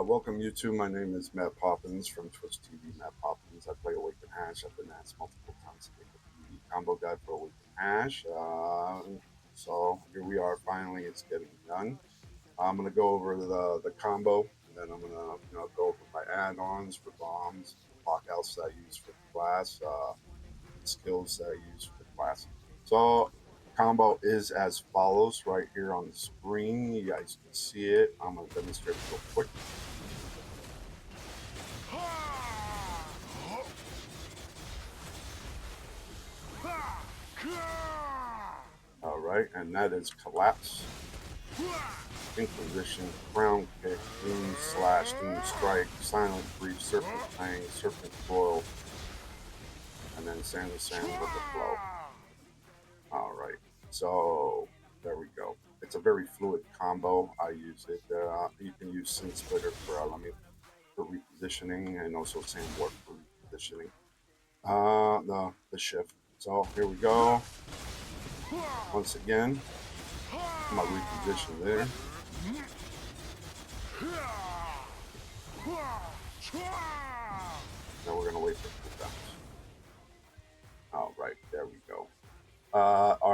Welcome YouTube. My name is Matt Poppins from Twitch TV. Matt Poppins. I play Awaken Hash. I've been asked multiple times to make a PvE combo guide for Awaken Hash. So here we are. Finally, it's getting done. I'm gonna go over the combo, and then I'm gonna go over my add-ons for bombs, lockouts that I use for the class, skills that I use for the class. So combo is as follows right here on the screen. You guys can see it. I'm going to demonstrate it real quick. All right, and that is collapse, Inquisition, crown kick, Dune slash, Dune strike, silent breach, serpent fang, serpent coil, and then sand to sand with the flow. All right, so there we go. It's a very fluid combo. I use it. You can use Sin Splitter for repositioning, and also Sand Warp for repositioning. The shift. So here we go. Once again, my reposition there. Now we're gonna wait for cooldowns. All right, there we go.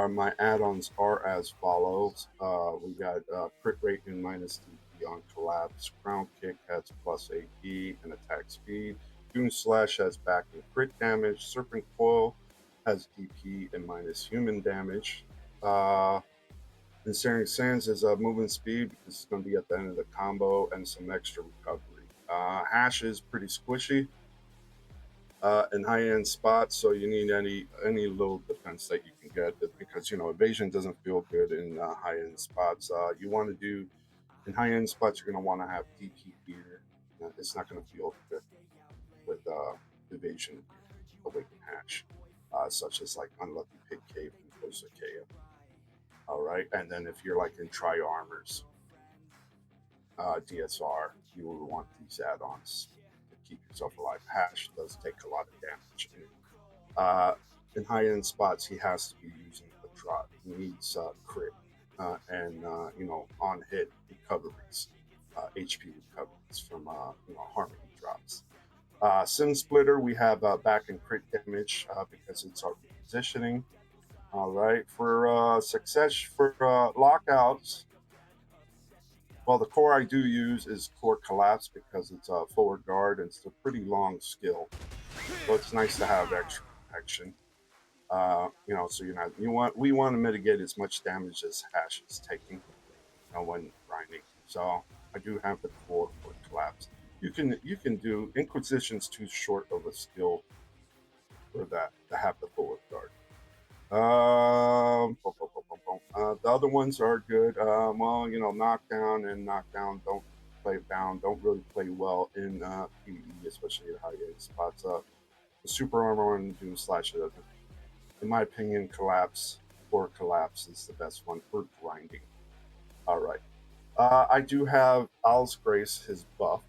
My add-ons are as follows. We got crit rate and minus DP on collapse. Crown kick has plus AP and attack speed. Dune slash has back and crit damage. Serpent coil has DP and minus human damage. Ensnaring sands is movement speed because it's going to be at the end of the combo, and some extra recovery. Hash is pretty squishy. In high-end spots, so you need any little defense that you can get, because evasion doesn't feel good in high-end spots. You want to do in high-end spots, you're going to want to have DP gear. It's not going to feel good with evasion Awaken Hash, such as like Unlucky Pig Cave and Closer KO. All right, and then if you're like in tri-armors, DSR, you will want these add-ons to keep yourself alive. Hash does take a lot of damage. In high-end spots, he has to be using a drop. He needs crit and on hit recoveries, HP recoveries from harmony drops. Sim Splitter, we have back and crit damage because it's our positioning. All right, for success for lockouts. Well, the core I do use is core collapse because it's a forward guard and it's a pretty long skill, so it's nice to have extra protection. So we want to mitigate as much damage as Hash is taking when grinding. So I do have the core for collapse. You can do Inquisition's too short of a skill for that to have the forward guard. The other ones are good. Knockdown and knockdown don't really play well in PvE, especially at high-end spots. The super armor and Dune slash doesn't. In my opinion, collapse or collapse is the best one for grinding. All right. I do have Owl's Grace, his buff,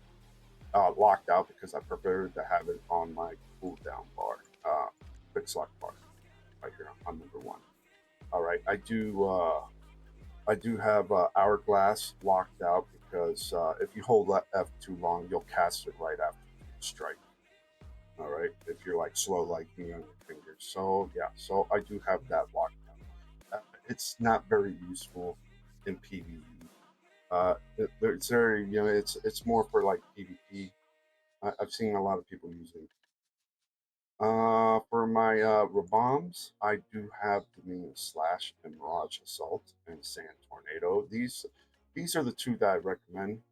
locked out because I prefer to have it on my cooldown bar, quick select bar, right here on number 1. All right, I do have Hourglass locked out because if you hold that F too long, you'll cast it right after strike. All right, if you're like slow like me on your fingers. So yeah, so I do have that locked out. It's not very useful in PvE. It's very it's more for like PvP. I've seen a lot of people using. For my bombs, I do have Dominion Slash and Mirage Assault and Sand Tornado. These are the two that I recommend.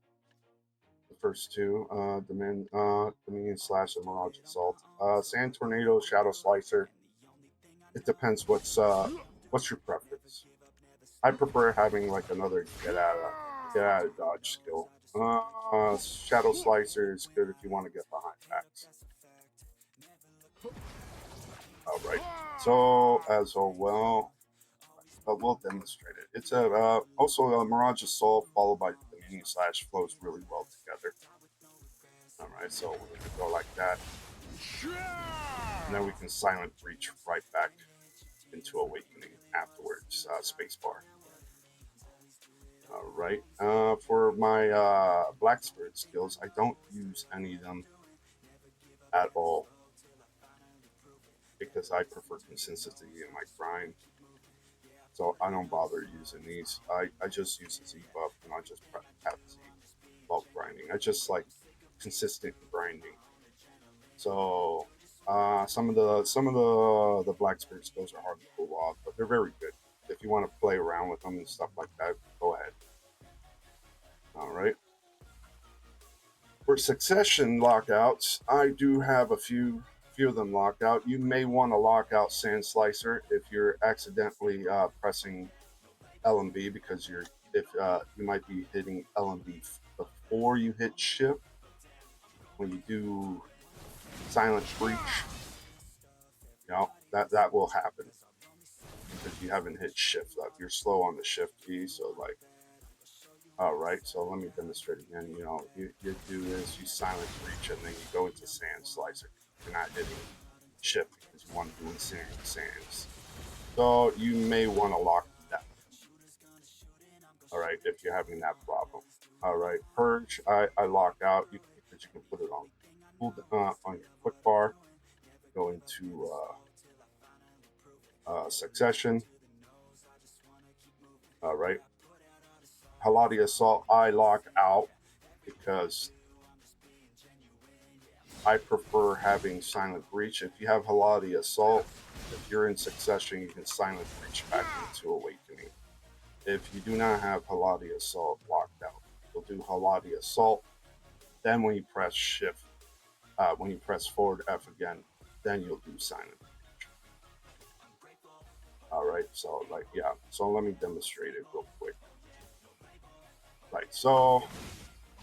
The first two, Dominion Slash and Mirage Assault. Sand Tornado, Shadow Slicer. It depends what's your preference. I prefer having like another get out of dodge skill. Shadow Slicer is good if you want to get behind packs. All right. So we'll demonstrate it. It's also a Mirage Assault followed by Dominion Slash flows really well together. All right, so we're gonna go like that, and then we can silent breach right back into Awakening afterwards. Spacebar. All right. right. For my Black Spirit skills, I don't use any of them at all because I prefer consistency in my grind. So I don't bother using these. I just use the Z buff and I just have Z while grinding. I just like consistent grinding. So some of the Black Spirit skills are hard to pull off, but they're very good. If you want to play around with them and stuff like that, go ahead. All right. For succession lockouts, I do have a few of them locked out. You may want to lock out Sand Slicer if you're accidentally pressing LMB because you might be hitting LMB before you hit shift. When you do Silent Breach, that will happen because you haven't hit shift. You're slow on the shift key, so like. All right, so let me demonstrate again. You do this, you Silent Breach, and then you go into Sand Slicer. You're not hitting shift because you want to do Ensnaring sands. So you may want to lock that. All right, if you're having that problem. All right, Purge, I lock out because you can put it on your quick bar. Go into Succession. All right. Haladie Assault, I lock out because I prefer having Silent Breach. If you have Haladie Assault, if you're in Succession, you can Silent Breach back into Awakening. If you do not have Haladie Assault locked out, you'll do Haladie Assault. Then when you press Shift, when you press forward F again, then you'll do Silent Breach. All right, so so let me demonstrate it real quick. Right, so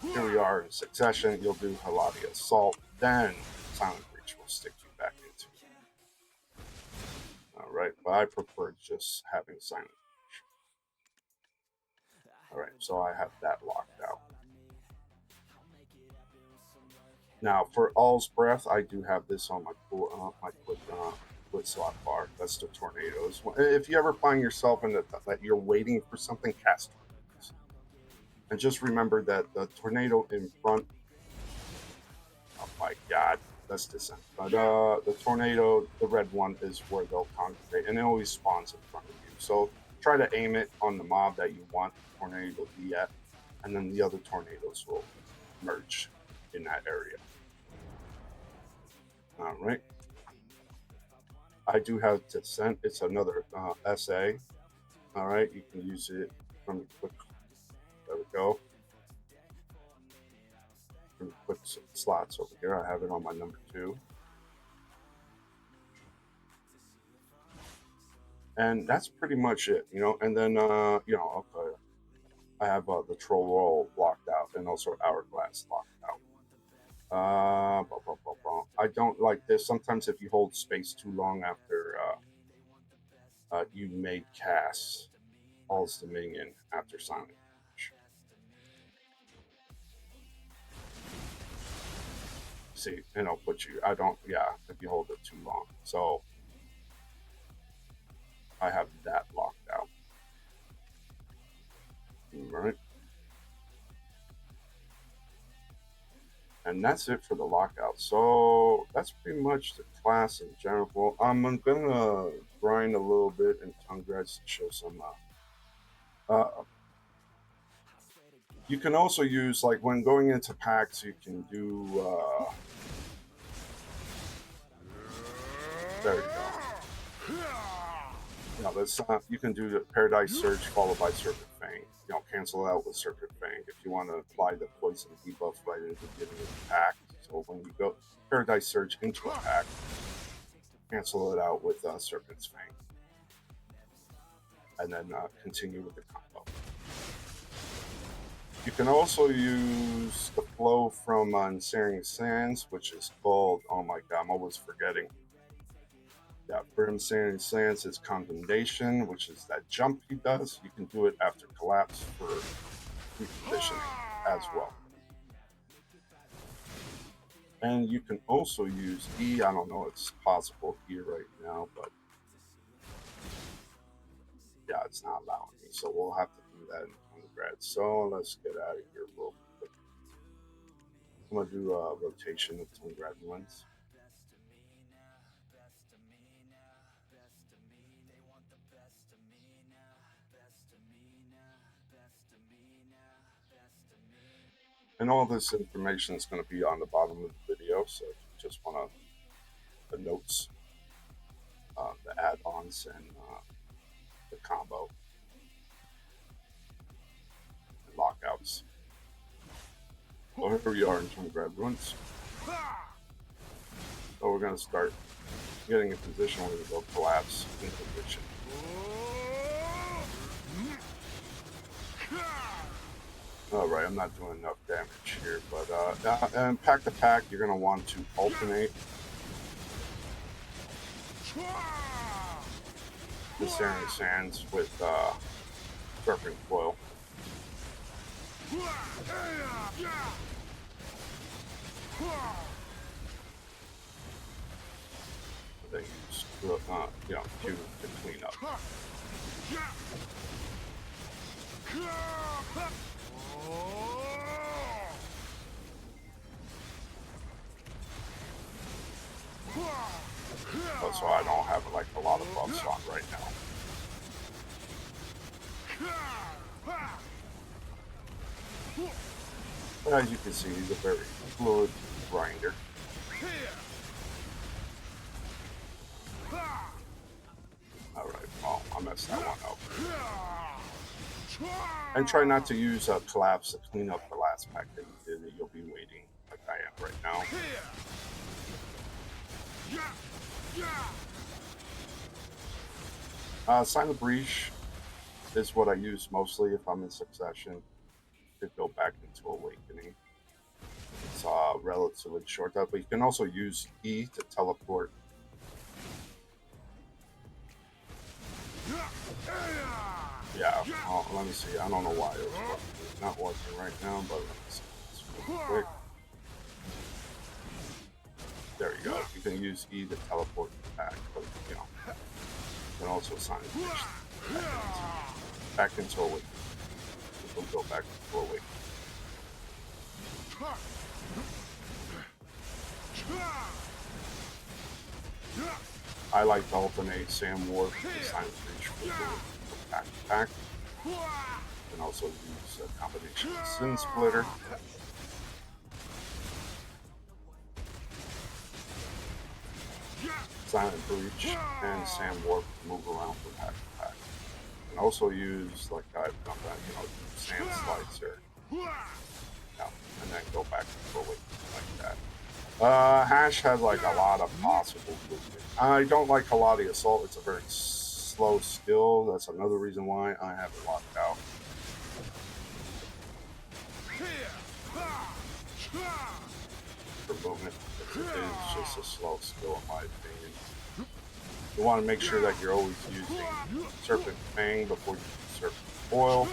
here we are in Succession. You'll do Haladie Assault, then Silent Breach will stick you back into it. All right, but I prefer just having Silent Breach. All right, so I have that locked out. Now for All's Breath, I do have this on my quick slot bar. That's the tornadoes. If you ever find yourself in that you're waiting for something, cast tornadoes. And just remember that the tornado in front. Oh my God, that's Descent. But the tornado, the red one, is where they'll congregate, and it always spawns in front of you. So try to aim it on the mob that you want the tornado to be at, and then the other tornadoes will merge in that area. All right. I do have Descent. It's another SA. All right, you can use it from the quick. There we go. From the quick slots over here, I have it on my number 2. And that's pretty much it, And then, okay, I have the Troll Roll blocked out and also Hourglass locked out. I don't like this. Sometimes if you hold space too long after you may cast All's Dominion after Silent Breach. See, and I'll put you. I don't. Yeah, if you hold it too long. So I have that locked out. All right. And that's it for the lockout. So that's pretty much the class in general. I'm gonna grind a little bit in Tundra to show some. You can also use, like, when going into packs, you can do. There you go. That's you can do the Paradise Surge followed by Serpent Fang. Cancel out with Serpent Fang if you want to apply the poison debuff right in the beginning of the pack. So when you go Paradise Surge into a pack, cancel it out with Serpent's Fang, and then continue with the combo. You can also use the flow from Ensnaring Sands, which is called, oh my God, I'm always forgetting. Yeah, for Ensnaring Sands is Condemnation, which is that jump he does. You can do it after collapse for repositioning as well. And you can also use E. I don't know if it's possible here right now, but yeah, it's not allowing me. So we'll have to do that in Congrats. So let's get out of here real quick. I'm gonna do a rotation of some grab ones. And all this information is going to be on the bottom of the video, so if you just want the notes, the add-ons, and the combo and lockouts. So here we are in terms of grab runs. So we're going to start getting a position where we go collapse Inquisition. Alright, I'm not doing enough damage here, but and pack to pack, you're going to want to alternate Ensnaring Sands with Serpent Coil. They use Q to clean up. So I don't have like a lot of buffs on right now. But as you can see, he's a very fluid grinder. Alright, well, I messed that one up. And try not to use a collapse to clean up the last pack that you did. You'll be waiting like I am right now. Sign of Breach is what I use mostly if I'm in succession to go back into Awakening. It's relatively short, but you can also use E to teleport. Yeah, let me see. I don't know why it's not working right now, but let me see this real quick. There you go. You can use E to teleport back, but you can also sign a Breach back into Awakening. We'll go back into Awakening. I like to alternate Sam Warp and Sign of Breach for pack to pack. You can also use a combination of Sin Splitter. Silent Breach and Sam Warp to move around from pack to pack. And also use, like I've done that, Sand Slicer. And then go back to Awakening like that. Hash has like a lot of possible movement. I don't like Haladie Assault. It's a very slow skill. That's another reason why I have it locked out. For movement, it is just a slow skill in my opinion. You want to make sure that you're always using Serpent Fang before you use Serpent Coil.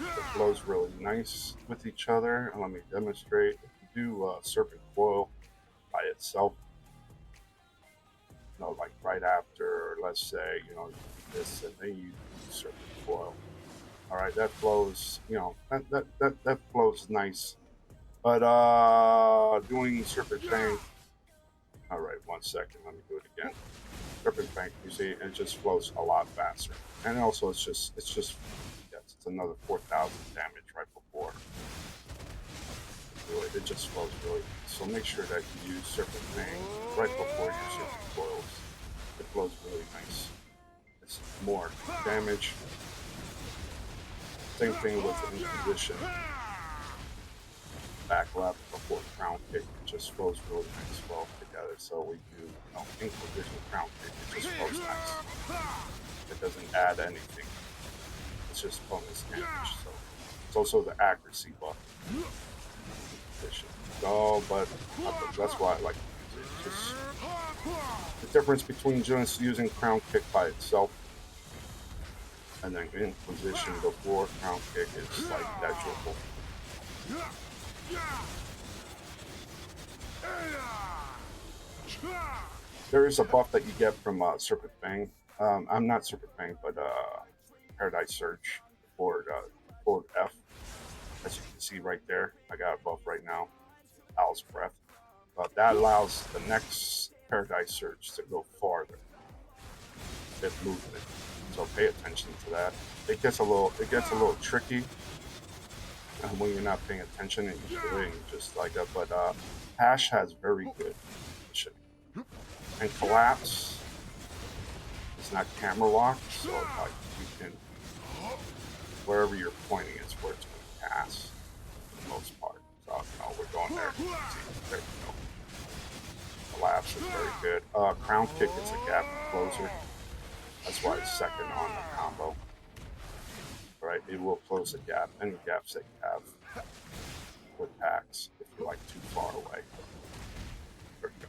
It flows really nice with each other. And let me demonstrate. If you do Serpent Coil by itself, like right after, let's say, you do this and then you do Serpent Coil. All right, that flows, that flows nice. But doing Serpent Fang, all right, 1 second, let me do it again. Serpent Fang, you see, it just flows a lot faster. And also, it's another 4,000 damage right before. It just flows really nice. So make sure that you use Serpent Fang right before your Serpent Coils. It flows really nice. It's more damage. Same thing with Inquisition. Back left before Crown Kick. It just flows really nice well together. So we do Inquisition, Crown Kick. It just flows nice. It doesn't add anything. It's just bonus damage. So it's also the accuracy buff. So, but that's why I like to use it. Just the difference between just using Crown Kick by itself and then Inquisition before Crown Kick is like negligible. There is a buff that you get from Serpent Fang. I'm not Serpent Fang, but Paradise Surge. forward F. As you can see right there, I got a buff right now, Owl's Breath. That allows the next Paradise Surge to go farther with movement. So pay attention to that. It gets a little tricky when you're not paying attention and you're doing just like that. But Hash has very good positioning. And Collapse is not camera locked, so like you can, wherever you're pointing is where it's going to pass for the most part. So we're going there. There we go. Collapse is very good. Crown Kick is a gap closer. That's why it's second on the combo. Right, it will close a gap, any gaps that you have with packs if you're like too far away. There we go.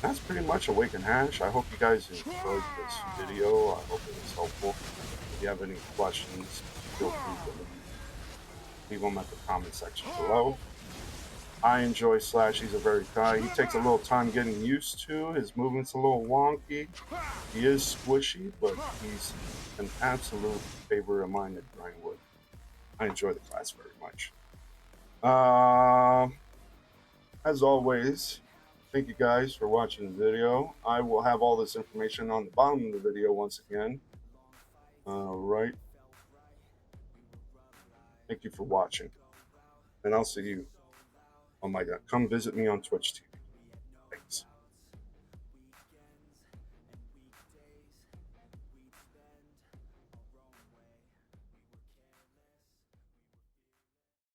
That's pretty much Awaken Hash. I hope you guys enjoyed this video. I hope it was helpful. If you have any questions, feel free to leave them at the comment section below. I enjoy Slash. He's a very guy. He takes a little time getting used to. His movement's a little wonky. He is squishy, but he's an absolute favorite of mine to grind with. I enjoy the class very much. As always, thank you guys for watching the video. I will have all this information on the bottom of the video once again. Right. Thank you for watching. And I'll see you. Oh my God, come visit me on Twitch TV.